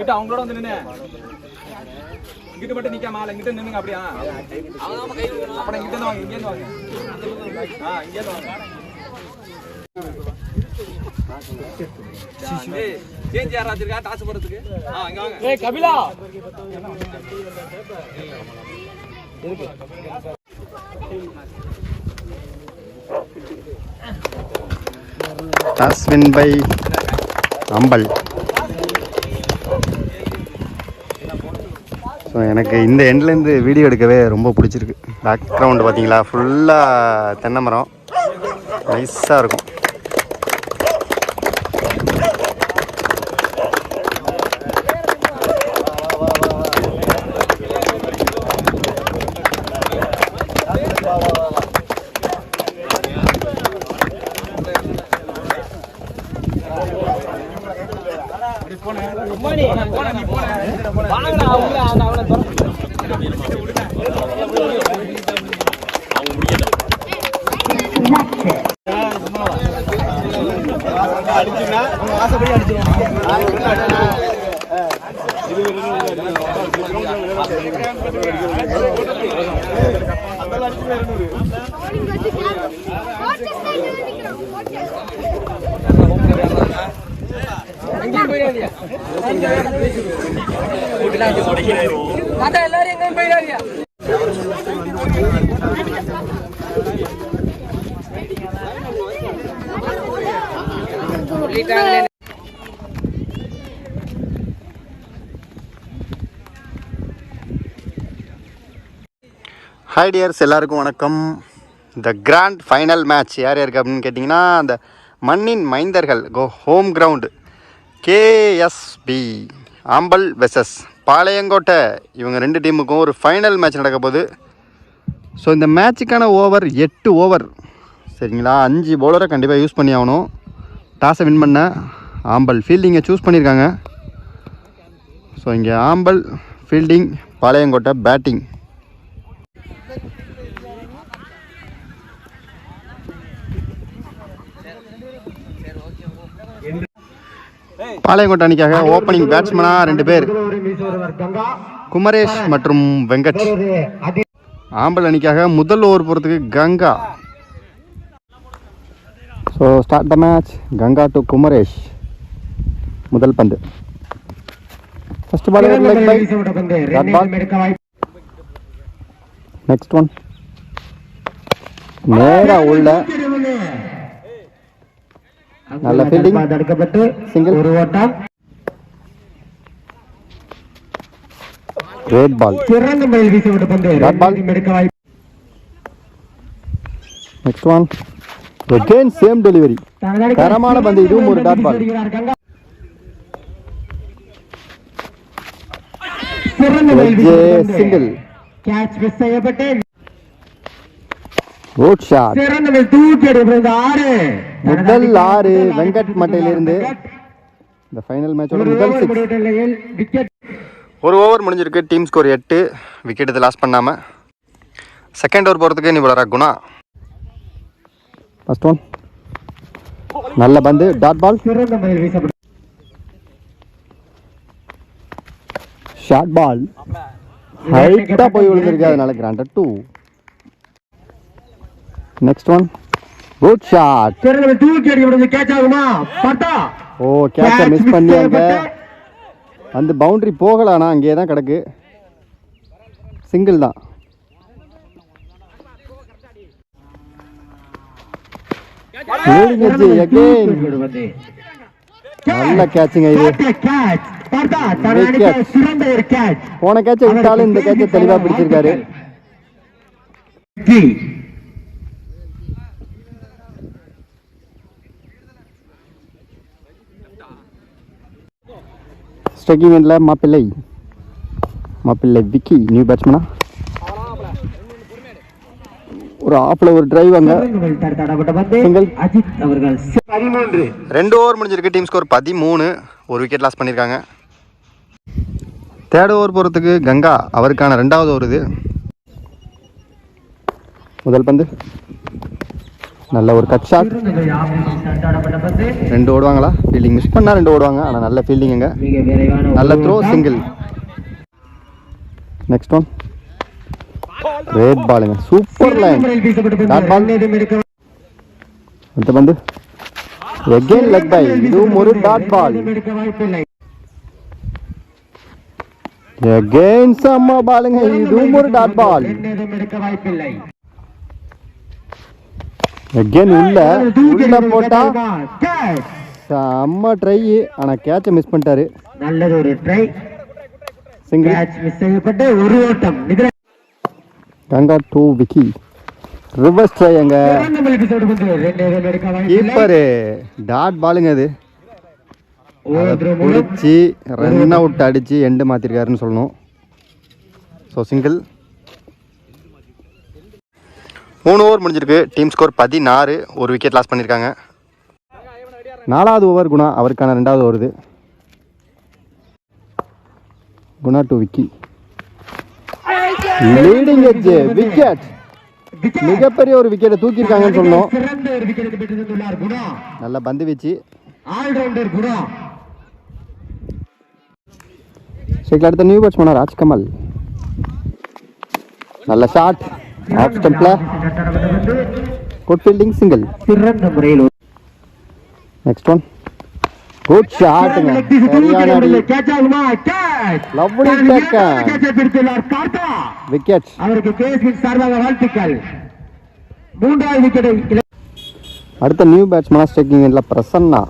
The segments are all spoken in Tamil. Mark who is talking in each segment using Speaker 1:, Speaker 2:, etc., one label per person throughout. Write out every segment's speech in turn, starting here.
Speaker 1: இங்கிட்ட அவங்களோட வந்து நின்று இங்கிட்ட மட்டும் நிக்காம இங்கிட்ட நின்னுங்க அப்படியா அப்புறம் இங்கிட்ட வாங்க இங்கேருந்து வாங்க இங்கேருந்து வாங்க சேஞ்ச் யாரா வச்சிருக்கா டாஸ் போறதுக்கு இங்க வாங்க ஏய் கபிலா இருக்கு
Speaker 2: toss win by Ambal. So எனக்கு இந்த எண்ட்லேருந்து வீடியோ எடுக்கவே ரொம்ப பிடிச்சிருக்கு. பேக்ரவுண்டு பார்த்தீங்களா ஃபுல்லாக தென்னை மரம் நைஸாக இருக்கும். ஹாய் டியர்ஸ், எல்லாருக்கும் வணக்கம். இந்த கிராண்ட் ஃபைனல் மேட்ச் யார் யாருக்கு அப்படின்னு கேட்டிங்கன்னா, அந்த மண்ணின் மைந்தர்கள் ஹோம் கிரவுண்டு கேஎஸ்பி ஆம்பல் வெர்சஸ் பாளையங்கோட்டை, இவங்க 2 டீமுக்கும் ஒரு ஃபைனல் மேட்ச் நடக்க போகுது. ஸோ இந்த மேட்சுக்கான ஓவர் 8 ஓவர் சரிங்களா. 5 பவுலரை கண்டிப்பாக யூஸ் பண்ணி ஆகணும். டாஸை வின் பண்ண ஆம்பல் ஃபீல்டிங்கை சூஸ் பண்ணியிருக்காங்க. ஸோ இங்கே ஆம்பல் ஃபீல்டிங், பாளையங்கோட்டை பேட்டிங். பாளையங்கோட்டை அணிக்காக ஓப்பனிங் பேட்ஸ்மேனாக 2 பேர், குமரேஷ் மற்றும் வெங்கட். ஆம்பல் அணிக்காக முதல் ஓவர் போகிறதுக்கு Ganga. So start the match. Ganga to Kumaresh. முதல் பந்து. First ball leg bye dot ball. Next one நேரா உள்ள நல்ல ஃபீல்டிங், தடுக்கப்பட்டு சிங்கிள், ஒரு ஓட்டம், கிரேட் பால், சிறந்த மேல் வீசப்பட்ட பந்து, டாட் பால், எடுக்க வாய்ப்பு. Next one again same delivery, தரமான பந்து, இதுவும் ஒரு டாட் பால், சிறந்த மேல் வீசப்பட்ட சிங்கிள், கேட்ச் மிஸ் செய்யப்பட்டு குட் ஷாட், சிறந்த மேல் தூக்கி எடுக்கிறது 6. முதல் 6 வெங்கட் மட்டையிலிருந்து இந்த ஃபைனல் மேட்சோட முதல் 6. ஒரு ஓவர் முடிஞ்சிருக்கு. டீம் ஸ்கோர் 8, விக்கெட் இது லாஸ் பண்ணாமல். செகண்ட் ஓவர் போகிறதுக்கு நீ போலரா குணா. ஃபர்ஸ்ட் ஒன் நல்ல பந்து, டாட் பால், ஷார்ட் பால், ஹைட்டாக போய் விழுந்திருக்கு, அதனால granted 2. Next one good shot, தூக்கி அடிக்கிறது, கேட்ச் ஆகுமா? பட்டா, ஓ கேட்சை மிஸ் பண்ணியாங்க. அந்த பவுண்டரி போகலானா அங்கேயே தான் கிடக்கு, சிங்கிள் தான். நல்ல கேட்சுங்க இது. போன கேட்சை விட்டாலும் இந்த கேட்சை தெளிவா பிடிச்சிருக்காரு. ஸ்ட்ரைக்கிங் எண்ட்ல மாப்பிள்ளை விக்கி நியூ பேட்ஸ்மேனா. ஒரு ஆஃப்ல ஒரு டிரைவ் அங்க சிங்கிள். 2 ஓவர் முடிஞ்சிருக்கு. டீம் ஸ்கோர் 13, ஒரு விக்கெட் லாஸ் பண்ணியிருக்காங்க. தேர்ட் ஓவர் போகிறதுக்கு கங்கா, அவருக்கான 2வது ஓவர் இது. முதல் பந்து நல்ல ஒரு கட் ஷாட். 2 ஓடுவாங்களா? ஃபீல்டிங் மிஸ் பண்ணால் 2 ஓடுவாங்க. ஆனால் நல்ல ஃபீல்டிங்குங்க. நல்ல த்ரோ, சிங்கிள். நெக்ஸ்ட் ஒன் ரேட் பாலுங்க. Super line dot ball. அடுத்த பந்து எகெயின் லெக் பை. இதுவும் ஒரு டாட் பால். எகெயின் செம்ம பாலுங்க. இதுவும் ஒரு டாட் பால். எகெயின் உள்ள போட்டா செம்ம ட்ரை. ஆனால் கேட்சை மிஸ் பண்ணிட்டாரு.
Speaker 3: நல்லது ஒரு ட்ரை.
Speaker 2: சிங்கிள்.
Speaker 3: கேட்ச் மிஸ் செய்யப்பட்டு ஒரு ஓட்டம்.
Speaker 2: கங்கா 2 விக்கி. ரிவர்ஸ் ட்ரை. அங்க கீப்பரு டாட் பாலுங்க. அது பிடிச்சி ரன் அவுட் அடிச்சு எண்டு மாத்திருக்காருன்னு சொல்லணும். So single. 3 ஓவர் முடிஞ்சிருக்கு. Team score 16. ஒரு விக்கெட் லாஸ் பண்ணியிருக்காங்க. 4வது ஓவர் குணா. அவருக்கான 2வது ஓவர் இது. Guna 2 Vicky. Leading edge wicket. மிகப்பெரிய ஒரு விக்கெட்டை தூக்கியிருக்காங்கன்னு சொல்லணும். நல்ல பந்து வீச்சு. ஷேக்ல அடுத்த நியூ பேட்ஸ்மேன் ராஜ்கமல். நல்ல ஷாட். ஆஃப் ஸ்டம்ப்ல good fielding, single. Next one good ஷாட்டுங்க. சரியான அடி. Lovely taken. விக்கெட்.
Speaker 3: அவருக்கு கேஸ்வின் சார்பாக வாழ்த்துக்கள். 3வது விக்கெட்டை.
Speaker 2: அடுத்த நியூ பேட்ஸ்மேனா ஸ்ட்ரைக்கிங் எண்ட்ல பிரசன்னா.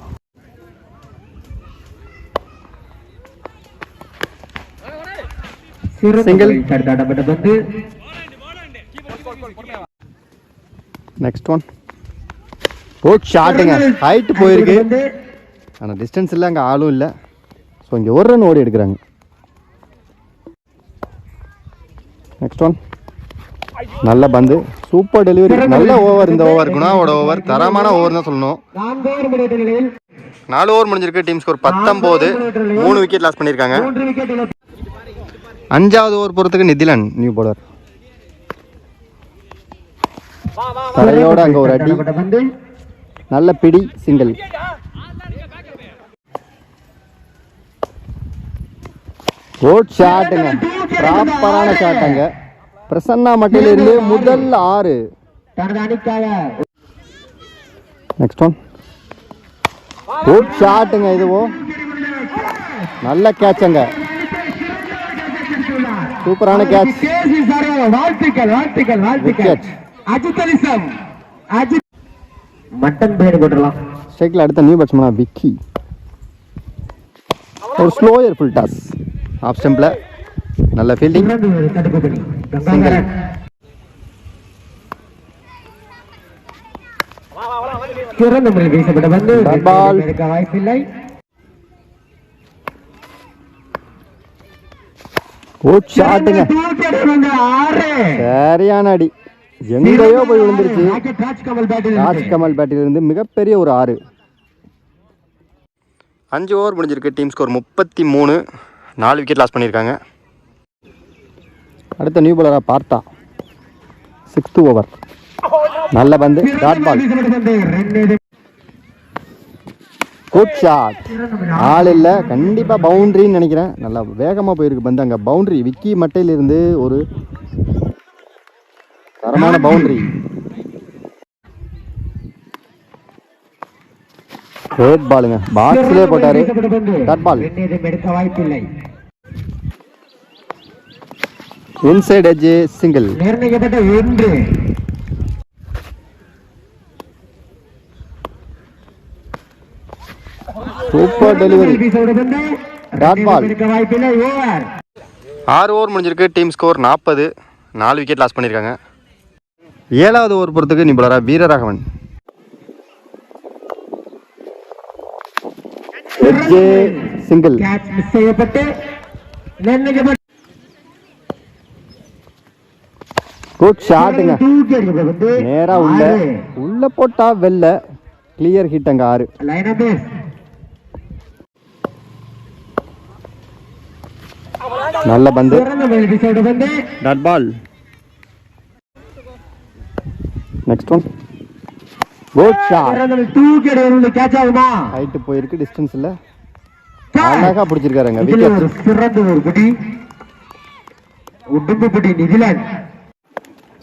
Speaker 2: சிங்கிள்.
Speaker 3: தடுத்தாடப்பட்ட பந்து.
Speaker 2: நெக்ஸ்ட் ஒன் குட் ஷாட்டுங்க. ஹைட் போயிருக்கு. ஆனால் டிஸ்டன்ஸ் இல்லை, அங்கே ஆளும் இல்லை. ஸோ இங்கே ஒரு ரன் ஓடி எடுக்கிறாங்க. நெக்ஸ்ட் ஒன் நல்ல பந்து. Super delivery. நல்ல ஓவர். இந்த ஓவர் குணாவோட ஓவர் தரமான ஓவர் தான் சொல்லணும். 4 ஓவர் முடிஞ்சிருக்கு. Team score 19. 3 விக்கெட் லாஸ் பண்ணியிருக்காங்க. 5வது ஓவர் போகிறதுக்கு நிதிலன் நியூ பவுலர். தரையோட அங்கே ஒரு அடி. நல்ல பிடி, சிங்கிள். குட் ஷாட்டுங்க. ப்ராப்பரான ஷாட்டுங்க. பிரசன்னா மட்டில இருந்து முதல் 6. நெக்ஸ்ட் ஒன் குட் ஷாட்டுங்க. இதுவோ நல்ல கேட்சுங்க. சூப்பரான கேட்ச். விக்கெட்.
Speaker 3: மட்டன் பேடு போட்டுடலாம்.
Speaker 2: ஸ்ட்ரைக்ல அடுத்த நியூ பேட்ஸ்மேனா விக்கி. ஒரு ஸ்லோயர் ஃபுல் டாஸ். ஆஃப் ஸ்டம்ப்ல நல்ல ஃபீல்டிங், சிங்கிள்.
Speaker 3: சிறந்த முறையில் வீசப்பட்ட பந்து.
Speaker 2: பால்.
Speaker 3: வாய்ப்பில்லை.
Speaker 2: குட் ஷாட்டுங்க. சரியான அடி. எங்கேயோ போய் விழுந்துருச்சு. ராஜ்கமல் பேட்டில் இருந்து மிகப்பெரிய ஒரு 6. 5 ஓவர் முடிஞ்சிருக்கு. Team score 33. 4 விக்கெட் லாஸ் பண்ணியிருக்காங்க. அடுத்த நியூ பாலரா பார்த்தா 6th ஓவர். நல்ல பந்து. Dot ball. Good shot. ஆள் இல்லை, கண்டிப்பாக பவுண்ட்ரின்னு நினைக்கிறேன். நல்லா வேகமாக போயிருக்கு பந்து. அங்கே பவுண்ட்ரி. விக்கி மட்டையிலிருந்து ஒரு தரமான பவுண்டரி. ரேட் பாலுங்க. பாக்ஸ்லேயே போட்டாரு. Dot ball. Inside edge, single.
Speaker 3: நிர்ணயிக்கப்பட்ட 1.
Speaker 2: Super delivery. Dot ball. 6 over முடிஞ்சிருக்கு. Team score 40. 4 விக்கெட் லாஸ் பண்ணியிருக்காங்க. 7வது ஓவர் பொறுத்துக்கு நிபுணரா வீரராகவன். சிங்கிள். குட் ஷாட்டுங்க. நேரா உள்ள போட்டா வெல்ல. Clear hit. அங்க 6. நல்ல பந்து. Dot ball. Next one good shot.
Speaker 3: தூக்கி அடிக்கிறது கேட்ச் ஆகுமா?
Speaker 2: ஹைட் போயிருக்கு, டிஸ்டன்ஸ் இல்ல, அழகா பிடிச்சிருக்காருங்க.
Speaker 3: இதுல
Speaker 2: விக்கெட்.
Speaker 3: ஒரு சிறந்த ஒரு குடி உடும்புப்பட்டி நிதிலாண்ட்.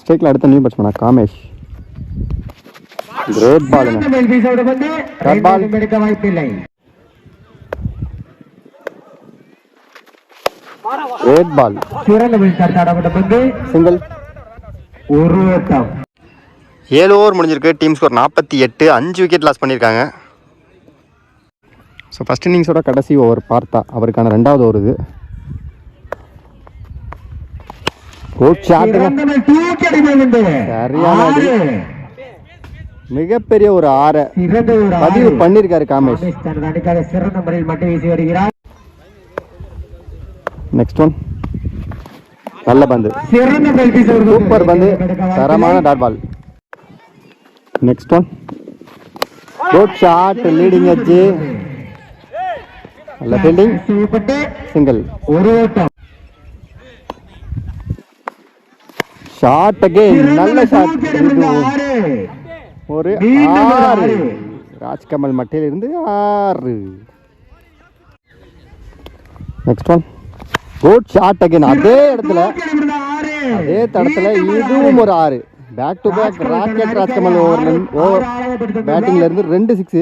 Speaker 2: ஸ்ட்ரைக்ல அடுத்த நியூ பேட்ஸ்மேனா காமேஷ். கிரேட் பாலுங்க. ரெட் பால்
Speaker 3: எடுக்க வாய்ப்பில்லை.
Speaker 2: Red ball.
Speaker 3: சிறந்த வீழ்த்தார் ஆடப்பட்ட பந்து
Speaker 2: சிங்கிள்.
Speaker 3: ஒரு ஓட்டம்.
Speaker 2: 7 ஓவர் முடிஞ்சிருக்கு. Team score 48. 5 விக்கெட் லாஸ் பண்ணியிருக்காங்க. ஸோ ஃபஸ்ட் இன்னிங்ஸோட கடைசி ஓவர் பார்த்தா அவருக்கான 2வது ஓவர் இது. Good shot. சரியான அடி. மிகப்பெரிய ஒரு 6 பதிவு பண்ணியிருக்காரு காமேஷ்.
Speaker 3: சிறந்த முறையில் மட்டும் வீசி வருகிறார்.
Speaker 2: Next one. நல்ல பந்து,
Speaker 3: சிறந்த
Speaker 2: சூப்பர் பந்து, தரமான dot ball. Next one. Good shot, leading edge, நல்ல ஃபீல்டிங், சிங்கிள்.
Speaker 3: ஒரு ஓட்டம்.
Speaker 2: ஷாட் அகைன், நல்ல ஷாட். ஒரு 6. ராஜ்கமல் மட்டையில இருந்து 6. Next one. Good shot again, அதே இடத்துல, அதே தடத்துல இதுவும் ஒரு 6. Back to back rocket Rajkamal over பேட்டிங்ல இருந்து 2 6.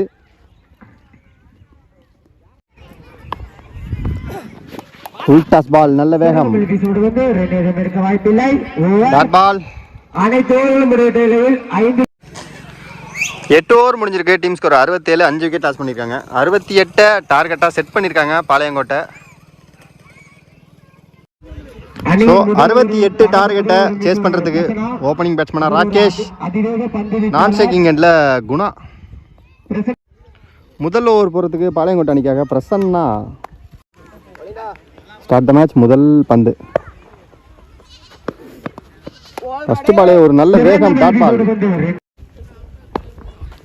Speaker 2: ஃபுல் டாஸ் பால், நல்ல வேகம். Dot ball.
Speaker 3: அனைத்து ஓவர்களும்
Speaker 2: 8 ஓவர் முடிஞ்சிருக்கு. Team score 67. 5 விக்கெட் லாஸ் பண்ணியிருக்காங்க. 68 டார்கெட்டாக செட் பண்ணியிருக்காங்க பாளையங்கோட்டை. ஸோ 68 டார்கெட்டை சேஸ் பண்ணுறதுக்கு ஓப்பனிங் பேட்ஸ்மேனாக ராகேஷ், நான் ஸ்ட்ரைக்கிங் எண்டில் குணா. முதல் ஓவர் போகிறதுக்கு பாளையங்கோட்டை அணிக்காக பிரசன்னா. Start the match. முதல் பந்து, ஃபர்ஸ்ட் பாலே ஒரு நல்ல வேகம், dot ball.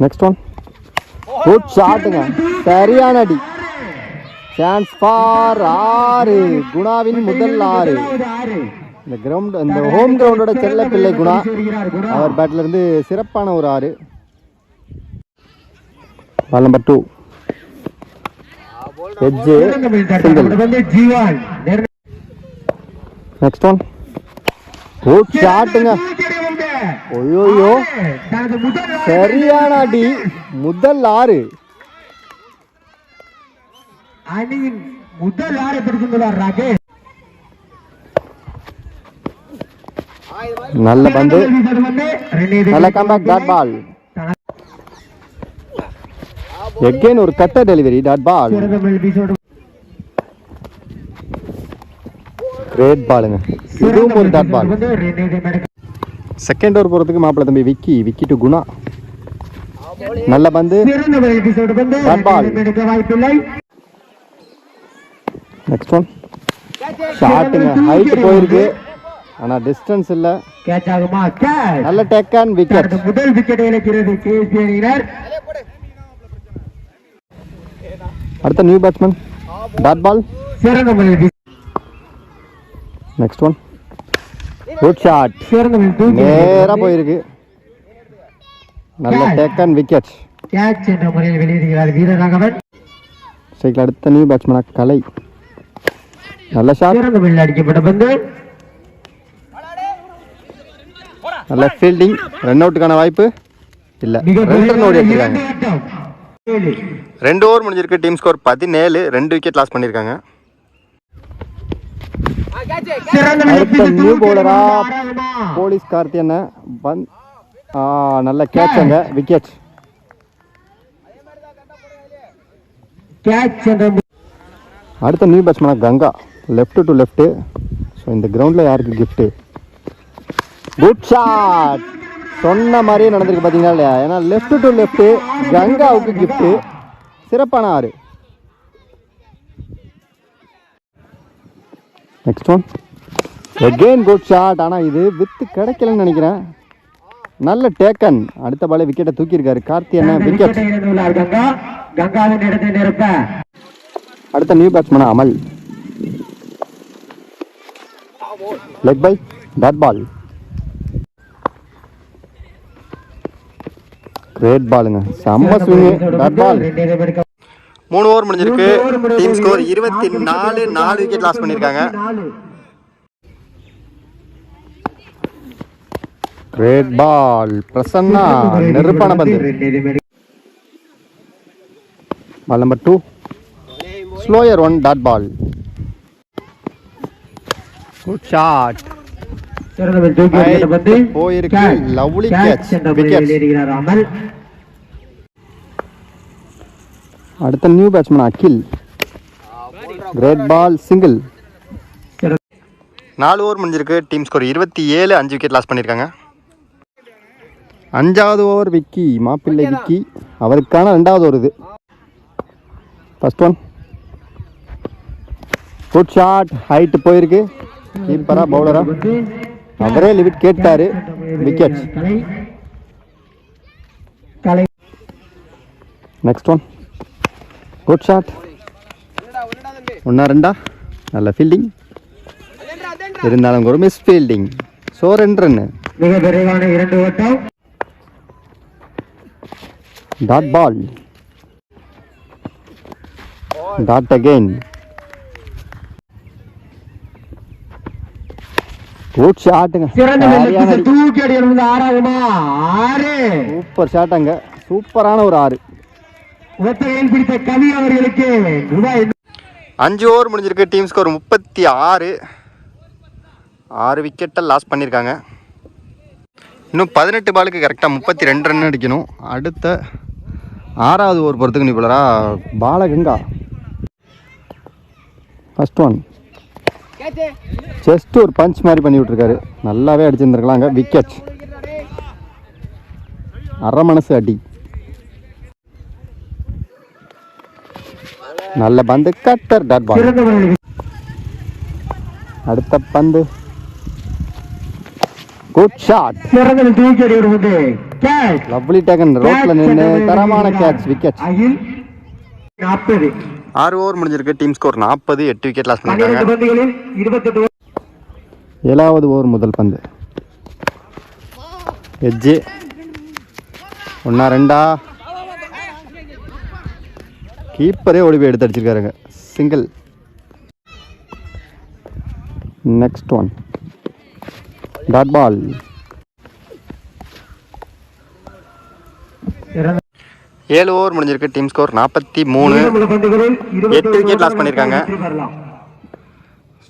Speaker 2: Next one. Good ஷாட்டுங்க, சரியான அடி. Chance for 6. குணாவின் முதல் 6. இந்த கிரவுண்ட், இந்த ஹோம் கிரவுண்டோட செல்ல பிள்ளை குணா. அவர் பேட்ல இருந்து சிறப்பான ஒரு 6. Ball number 2. Edge, single. Next one. Good ஷாட்டுங்க. ஓயோயோ, சரியான அடி. முதல் 6.
Speaker 3: அணியின் முதல் 6 பிடித்துள்ளார் ராகேஷ்.
Speaker 2: நல்ல பந்து, நல்ல கம்பேக், டாட் பால். எகெயின் ஒரு கட்ட டெலிவரி, டாட் பால். கிரேட் பாலுங்க, இதுவும் ஒரு டாட் பால். செகண்ட் ஓவர் போறதுக்கு மாப்பிள்ள தம்பி விக்கி டு குணா. நல்ல பந்து, டாட் பால். Next one. ஷாட்டுங்க, ஹைட் போயிருக்கு, ஆனா டிஸ்டன்ஸ் இல்ல.
Speaker 3: கேட்ச் ஆகுமா? கேட்ச்.
Speaker 2: நல்ல டேக் அண்ட் விக்கெட்.
Speaker 3: முதல் விக்கெட்டை இழக்கிறது கேஎஸ்பி அணியினர்.
Speaker 2: அடுத்த நியூ பேட்ஸ்மேன், டாட் பால்.
Speaker 3: சிறந்த முறையில்.
Speaker 2: Next one. குட் ஷாட், நேரா போயிருக்கு, நல்ல டேக் அண்ட் விக்கெட்.
Speaker 3: கேட்ச் என்ற முறையில் வெளியிடுகிறார் வீரராகவன்.
Speaker 2: ஸ்ட்ரைக்ல அடுத்த நியூ பேட்ஸ்மேனா கலை. நல்ல ஷாட்,
Speaker 3: சிறந்த முறையில் அடிக்கப்பட்ட பந்து,
Speaker 2: நல்ல ஃபீல்டிங். ரன் அவுட்டுக்கான வாய்ப்பு இல்ல, 2 ரன் ஓடி எடுத்திருக்காங்க. 2 ஓவர் முடிஞ்சிருக்கு. Team score 17. 2 விக்கெட் லாஸ் பண்ணியிருக்காங்க. அடுத்த நியூ பவுலரா போலீஸ் கார்த்தியனை. நல்ல கேட்ச், அங்க விக்கெட். அடுத்த நியூ பேட்ஸ்மேனா Ganga. Left to left. So இந்த கிரவுண்டில் யாருக்கு கிஃப்ட்டு? Good shot. சொன்ன மாதிரியே நடந்திருக்கு பார்த்தீங்களா இல்லையா? ஏன்னா லெஃப்ட் டு லெஃப்ட் கங்காவுக்கு கிஃப்ட்டு. சிறப்பான 6. Next one. Again good shot. ஆனால் இது வித்து கிடைக்கலன்னு நினைக்கிறேன். நல்ல டேக்கன். அடுத்த பாலே விக்கெட்டை தூக்கியிருக்காரு கார்த்தியனை. விக்கெட். அடுத்த நியூ பேட்ஸ்மேனா Amal. Leg bye, dot ball. ரேட் பாலுங்க, செம்ம ஸ்விங்கு. Dot ball. 3 ஓவர் முடிஞ்சிருக்கு. Team score 24. 4 விக்கெட் லாஸ் பண்ணியிருக்காங்க. ரேட் பால். பிரசன்னா நெருப்பான பந்து. Ball number 2. Slower 1. Dot ball. Good shot. போயிருக்கு. Lovely catch. விக்கெட். அடுத்த new batsman Akhil. Great ball. Single. 4 over முடிஞ்சிருக்கு. Team score 27. 5 விக்கெட் லாஸ் பண்ணியிருக்காங்க. 5வது ஓவர் விக்கி. மாப்பிள்ளை விக்கி. அவருக்கான 2வது ஓவர் இது. First one. Good shot. Height போயிருக்கு. கீப்பரா பவுலரா அவரே லிமிட் கேட்டாரு. Wicket. Next one. Good shot. 1-2. நல்ல ஃபீல்டிங் இருந்தாலும் ஒரு மிஸ் ஃபீல்டிங். So 2 run.
Speaker 3: மிக விரைவான 2 ஓட்டம்.
Speaker 2: Dot ball. Dot again. Good ஷாட்டுங்க. சூப்பர் ஷாட்டுங்க. சூப்பரான ஒரு 6.
Speaker 3: பிடித்த கவி அவர்களுக்கு
Speaker 2: 5 ஓவர் முடிஞ்சிருக்கு. Team score 36. 6 விக்கெட்டை லாஸ் பண்ணியிருக்காங்க. இன்னும் 18 பாலுக்கு கரெக்டாக 32 ரன் அடிக்கணும். அடுத்த 6வது ஓவர் போகிறதுக்கு நீ போலரா பாலகங்கா. First one. ஜஸ்ட் ஒரு பஞ்ச் மாதிரி பண்ணி விட்டுருக்காரு. நல்லாவே அடிச்சிருந்துருக்கலாங்க. விக்கெட். அரை மனசு அடி. நல்ல பந்து. கட்டர். Dot ball. அடுத்த பந்து. Good shot. Lovely taken. ரோட்ல நின்று தரமான கேட்ச். விக்கெட். 6 ஓவர் முடிஞ்சிருக்கு. Team score 40. 8 விக்கெட் லாஸ் பண்ணிருக்காங்க. 7வது ஓவர் முதல் பந்து. எட்ஜு. 1-2. கீப்பரே ஓடி போய் எடுத்து அடிச்சிருக்காருங்க. Single. Next one. Dot ball. 7 over முடிஞ்சிருக்கு. Team score 43. 8 விக்கெட் லாஸ் பண்ணியிருக்காங்க.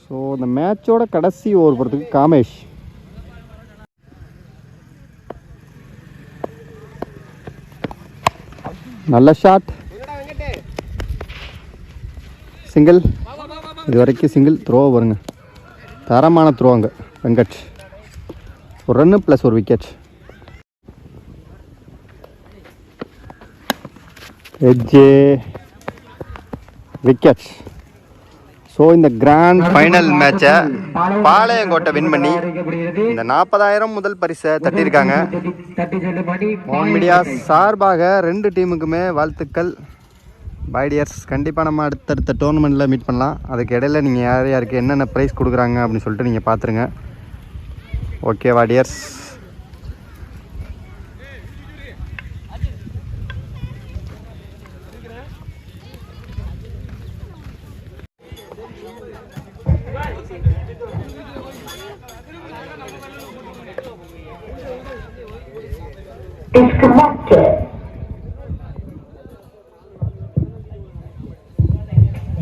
Speaker 2: ஸோ இந்த மேட்சோட கடைசி ஓவர் போகிறதுக்கு காமேஷ். நல்ல ஷாட். சிங்கிள். இது வரைக்கும் சிங்கிள் த்ரோ வருங்க. தரமான த்ரோ அங்கே வெங்கட். ஒரு ரன்னு ப்ளஸ் ஒரு விக்கெட். எட்ஜே. விக்கெட். ஸோ இந்த கிராண்ட் ஃபைனல் மேட்சை பாளையங்கோட்டை வின் பண்ணி இந்த 40,000 முதல் பரிசை தட்டியிருக்காங்க. மோகன் மீடியா சார்பாக 2 டீமுக்குமே வாழ்த்துக்கள். பைடியர்ஸ். கண்டிப்பாக நம்ம அடுத்தடுத்த டோர்னமெண்ட்டில் மீட் பண்ணலாம். அதுக்கு இடையில நீங்கள் யார் யாருக்கு என்னென்ன ப்ரைஸ் கொடுக்குறாங்க அப்படின்னு சொல்லிட்டு நீங்கள் பார்த்துருங்க. ஓகே வாடியர்ஸ்.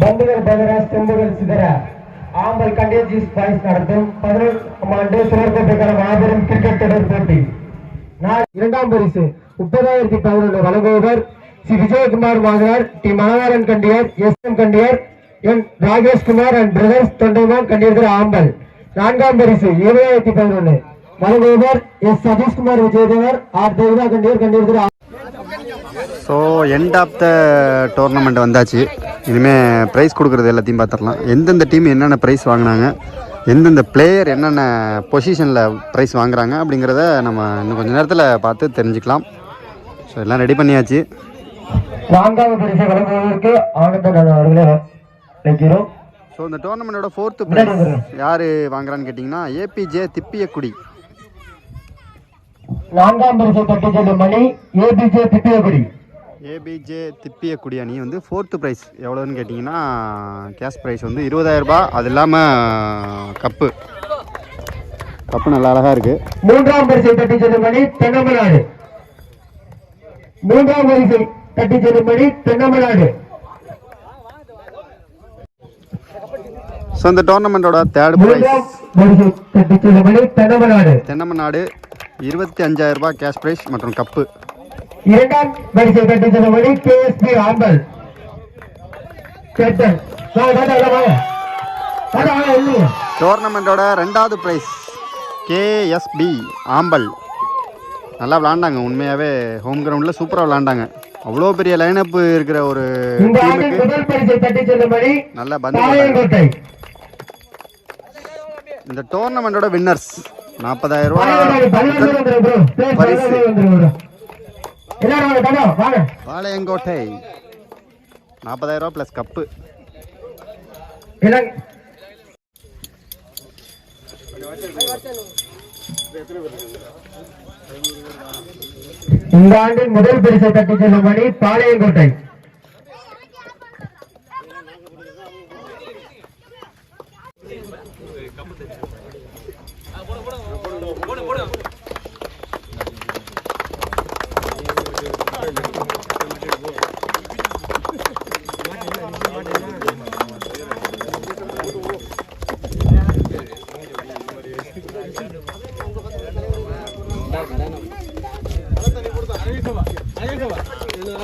Speaker 3: பந்துகள் பதற ஸ்டெம்புகள் சிதற ஆம்பல் கண்டேஜிஸ் பாய்ஸ் நடத்தும் 11ஆம் ஆண்டு சுழற்கோப்பைக்கான மாபெரும் கிரிக்கெட் தொடர் போட்டி. 2ஆம் பரிசு 30,011 வழங்குபவர் Sri Vijayakumar Madhanar, T Manavalan Kandiyar, S M. Kandiyar, N Rakeshkumar and brothers Thondaiman Kandiyar Ambal. 4ஆம் பரிசு 20,011 வழங்குபவர் S. Satishkumar Vijayadevar, R. Devatha Kandiyar Kandiyar.
Speaker 2: So end of the tournament வந்தாச்சு. இனிமேல் ப்ரைஸ் கொடுக்குறது எல்லாத்தையும் பார்த்துடலாம். எந்தெந்த டீம் என்னென்ன ப்ரைஸ் வாங்கினாங்க, எந்தெந்த பிளேயர் என்னென்ன பொசிஷனில் ப்ரைஸ் வாங்குறாங்க அப்படிங்கிறத நம்ம இன்னும் கொஞ்சம் நேரத்தில் பார்த்து தெரிஞ்சுக்கலாம். ஸோ எல்லாம் ரெடி பண்ணியாச்சு.
Speaker 3: 4ஆவது பரிசை வழங்குவதற்கு ஆனந்தன் அவர்களை வைக்கிறோம்.
Speaker 2: ஸோ இந்த டோர்னமெண்ட்டோட 4th ப்ரைஸ் யார் வாங்குறான்னு கேட்டிங்கன்னா ஏபிஜே திப்பியக்குடி.
Speaker 3: நான்காம் பரிசை தட்டிச் செல்லும் மணி ஏபிஜே திப்பியகுடி.
Speaker 2: ஏபிஜே திப்பியக்குடி அணி வந்து 4th ப்ரைஸ் எவ்வளோன்னு கேட்டிங்கன்னா கேஷ் ப்ரைஸ் வந்து 20,000 ரூபாய். அது இல்லாமல் கப்பு நல்லா அழகாக இருக்குது.
Speaker 3: மூன்றாம் பரிசை தட்டிச் செல்லும் மணி தென்னமநாடு. மூன்றாம் பரிசை தட்டிச் செல்லும் மணி தென்னமநாடு.
Speaker 2: ஸோ இந்த டோர்னமெண்ட்டோட 3rd ப்ரைஸ் தென்னமநாடு 25,000 ரூபாய் கேஷ் ப்ரைஸ் மற்றும் கப்பு.
Speaker 3: இரண்டாம் பரிசை தட்டிச் செல்லும் மணி கேஎஸ்பி ஆம்பல்.
Speaker 2: டோர்னமெண்ட்டோட 2வது ப்ரைஸ் கேஎஸ்பி ஆம்பல். நல்லா விளாண்டாங்க, உண்மையாகவே ஹோம் கிரவுண்டில் சூப்பராக விளாண்டாங்க. அவ்வளோ பெரிய லைனப் இருக்கிற ஒரு நல்ல பந்து. இந்த டோர்னமெண்டோட வின்னர்ஸ் 40,000 ரூபாய் பரிசு. பாளையங்கோட்டை 40,000 ரூபாய் பிளஸ் கப்பு.
Speaker 3: இந்த ஆண்டின் முதல் பரிசை தட்டிச் செல்லும் மணி பாளையங்கோட்டை.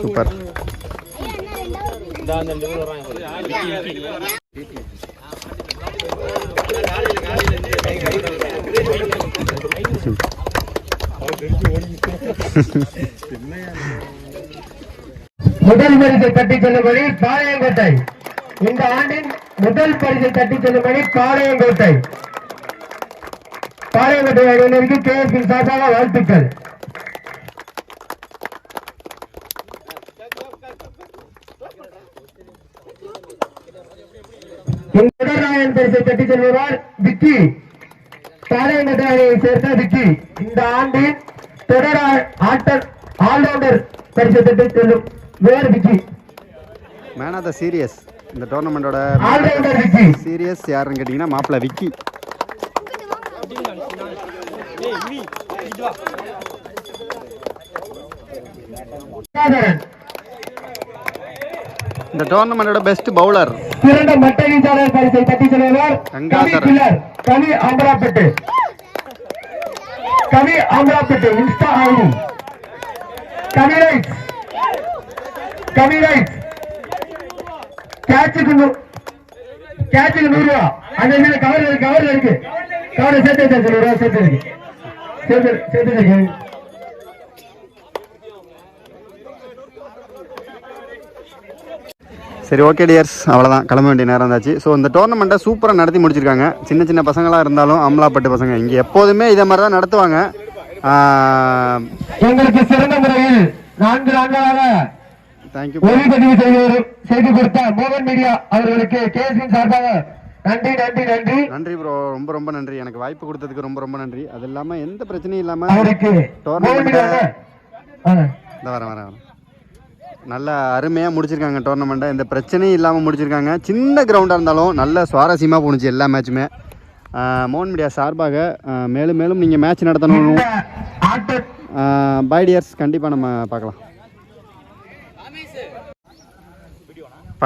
Speaker 2: சூப்பர்.
Speaker 3: முதல் பரிசை தட்டிச் செல்லும்படி பாளையங்கோட்டை. இந்த ஆண்டின் முதல் பரிசை தட்டிச் செல்லும்படி பாளையங்கோட்டை. பாளையங்கோட்டை அணியினருக்கு கேஎஸ்பி சார்பாக வாழ்த்துக்கள். தொடர்ராயன் பரிசை தட்டிச் செல்வார் விக்கி. பாளையங்கோட்டை அணியை சேர்ந்த விக்கி இந்த ஆண்டின் தொடர் ஆல்ரவுண்டர் பரிசை தட்டிச் செல்லும் வேர் Vicky.
Speaker 2: Man of the series இந்த டோர்னமெண்டோட
Speaker 3: ஆல்ரவுண்டர் விக்கி.
Speaker 2: சீரியஸ் யாருன்னு கேட்டிங்கன்னா மாப்பிள்ள விக்கி. இந்த டோர்னமெண்டோட பெஸ்ட் பவுலர்
Speaker 3: சிறந்த மட்டை வீச்சாளர் பரிசை தட்டிச் செல்வார் கவி ஆம்பராப்பேட்டு. கவி ஆம்பராப்பேட்டு இன்ஸ்டா ஐடி கவி ரைட்ஸ். கேட்சுக்கு 100 ரூபா. அந்த இதுல கவர்ல இருக்கு. கவர்ல சேர்த்து 100 ரூபா சேர்த்து.
Speaker 2: சரி, ஓகே டியர்ஸ், அவ்வளோதான், கிளம்ப வேண்டிய நேரம் இருந்தாச்சு. ஸோ இந்த டோர்னமெண்ட்டை சூப்பராக நடத்தி முடிச்சிருக்காங்க. சின்ன சின்ன பசங்களாக இருந்தாலும் அமலாப்பட்டு பசங்க இங்கே எப்போதுமே இதே மாதிரி தான் நடத்துவாங்க.
Speaker 3: எங்களுக்கு சிறந்த முறையில் 4 ஆண்டுகளாக
Speaker 2: தேங்க்யூ
Speaker 3: ஒளிப்பதிவு செய்து கொடுத்த மோகன் மீடியா அவர்களுக்கு கேஎஸ்பியின் சார்பாக நன்றி
Speaker 2: ப்ரோ. ரொம்ப நன்றி. எனக்கு வாய்ப்பு கொடுத்ததுக்கு ரொம்ப நன்றி. அது இல்லாமல் எந்த பிரச்சனையும் இல்லாமல் வரேன் நல்ல அருமையாக முடிச்சிருக்காங்க டோர்னமெண்ட்டை. எந்த பிரச்சனையும் இல்லாமல் முடிச்சிருக்காங்க. சின்ன கிரவுண்டாக இருந்தாலும் நல்ல சுவாரஸ்யமாக போணுச்சு எல்லா மேட்சுமே. மோகன் மீடியா சார்பாக மேலும் நீங்கள் மேட்ச் நடத்தணும். பை டியர்ஸ், கண்டிப்பாக நம்ம பார்க்கலாம்.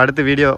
Speaker 2: அடுத்த வீடியோ